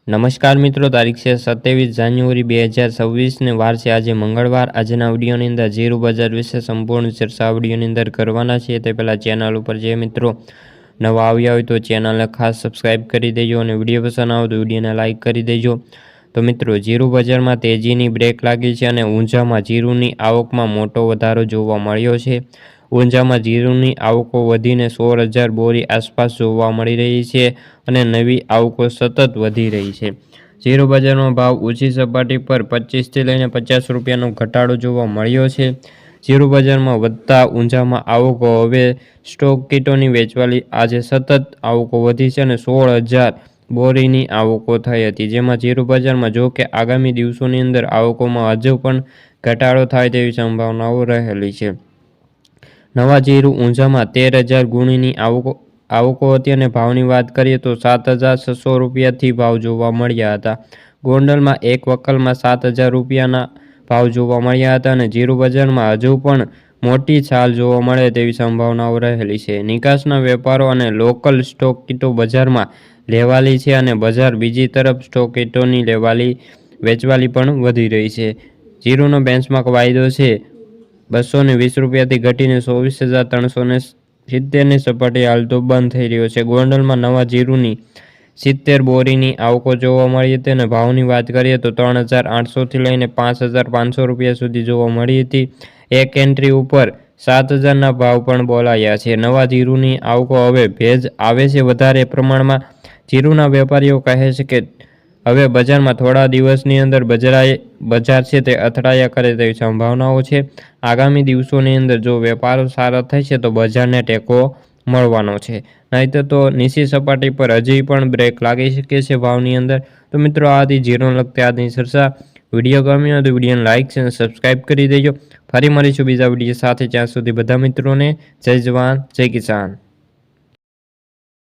નમસ્કાર મિત્રો, તારીખ છે 27 જાન્યુઆરી 2026 ને વાર છે આજે મંગળવાર। આજના વિડીયોની અંદર જીરું બજાર વિશે સંપૂર્ણ ચર્ચા વિડીયોની અંદર કરવાના છે। તે પહેલાં ચેનલ ઉપર જે મિત્રો નવા આવ્યા હોય તો ચેનલને ખાસ સબસ્ક્રાઈબ કરી દેજો અને વિડીયો પસંદ આવે તો વિડીયોને લાઇક કરી દેજો। તો મિત્રો, જીરું બજારમાં તેજીની બ્રેક લાગી છે અને ઊંઝામાં જીરુંની આવકમાં મોટો વધારો જોવા મળ્યો છે। ઊંઝામાં જીરુંની આવકો વધીને 16,000 બોરી આસપાસ જોવા મળી રહી છે અને નવી આવકો સતત વધી રહી છે। જીરું બજારમાં ભાવ ઊંચી સપાટી પર 25 થી લઈને 50 રૂપિયાનો ઘટાડો જોવા મળ્યો છે। જીરું બજારમાં વધતા ઊંઝામાં આવકો હવે સ્ટોક કીટોની વેચવાલી આજે સતત આવકો વધી છે અને 16,000 બોરીની આવકો થઈ હતી, જેમાં જીરું બજારમાં જો કે આગામી દિવસોની અંદર આવકોમાં હજુ પણ ઘટાડો થાય તેવી સંભાવનાઓ રહેલી છે। નવા જીરું ઊંઝામાં 13,000 ગુણીની આવકો હતી અને ભાવની વાત કરીએ તો 7,600 રૂપિયાથી ભાવ જોવા મળ્યા હતા। ગોંડલમાં એક વકલમાં 7,000 રૂપિયાના ભાવ જોવા મળ્યા હતા અને જીરું બજારમાં હજુ પણ મોટી છાલ જોવા મળે તેવી સંભાવનાઓ રહેલી છે। નિકાસના વેપારો અને લોકલ સ્ટોક કીટો બજારમાં લેવાલી છે અને બજાર બીજી તરફ સ્ટોક કીટોની વેચવાલી પણ વધી રહી છે। જીરુંનો બેન્ચમાર્ક વાયદો છે 220 રૂપિયાથી ઘટીને 24,370ની સપાટી હાલ તો બંધ થઈ રહ્યો છે। ગોંડલમાં નવા જીરુંની 70 બોરીની આવકો જોવા મળી હતી અને ભાવની વાત કરીએ તો 3,800થી લઈને 5,500 રૂપિયા સુધી જોવા મળી હતી। એક એન્ટ્રી ઉપર 7,000ના ભાવ પણ બોલાયા છે। નવા જીરુંની આવકો હવે ભેજ આવે છે વધારે પ્રમાણમાં। જીરુંના વેપારીઓ કહે છે કે હવે બજારમાં થોડા દિવસની અંદર બજાર છે તે અથડાયા કરે તેવી સંભાવનાઓ છે। આગામી દિવસોની અંદર જો વેપારો સારા થશે તો બજારને ટેકો મળવાનો છે, નહીંતર તો નીચી સપાટી પર હજી પણ બ્રેક લાગી શકે છે ભાવની અંદર। તો મિત્રો, આ હતી જીરુંને લગતી આજની ચર્ચા। વિડીયો ગમ્યો તો વિડીયોને લાઇક અને સબસ્ક્રાઈબ કરી દેજો। ફરી મળીશું બીજા વિડીયો સાથે, ત્યાં સુધી બધા મિત્રોને જય જવાન જય કિસાન।